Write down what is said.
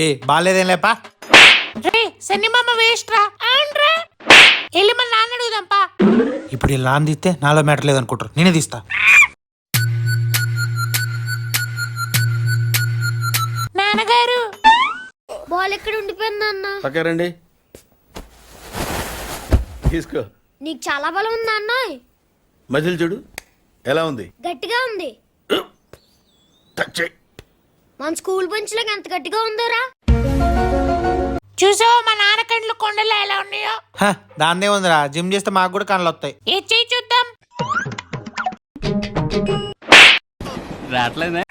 ఏ బాగాలేదేం లేపా. రే cinema waste రా ఆండ్రా వెళ్ళి మన నాన్న అడుగుదాంపా. ఇప్పుడు ఇలా నాన్న తీస్తే నాలో మ్యాటర్ లేదనుకుంటారు, నేనే తీస్తా. నాన్నగారు బాల్ ఎక్కడ ఉండిపోయింది అన్న? పక్కరండి, తీసుకో. నీకు చాలా బలం ఉంది అన్న. మజిల్ చూడు ఎలా ఉంది, గట్టిగా ఉంది. టచ్ చేయి. మన స్కూల్ బెంచ్ లాగా ఎంత గట్టిగా ఉందోరా. చూసావా మా నాన్న కండ్లు కొండలు ఎలా ఉన్నాయో. దాన్నే ఉందిరా, జిమ్ చేస్తే మాకు కూడా కళ్ళు వస్తాయి. ఏ చేయి చూద్దాం. రావట్లేదే.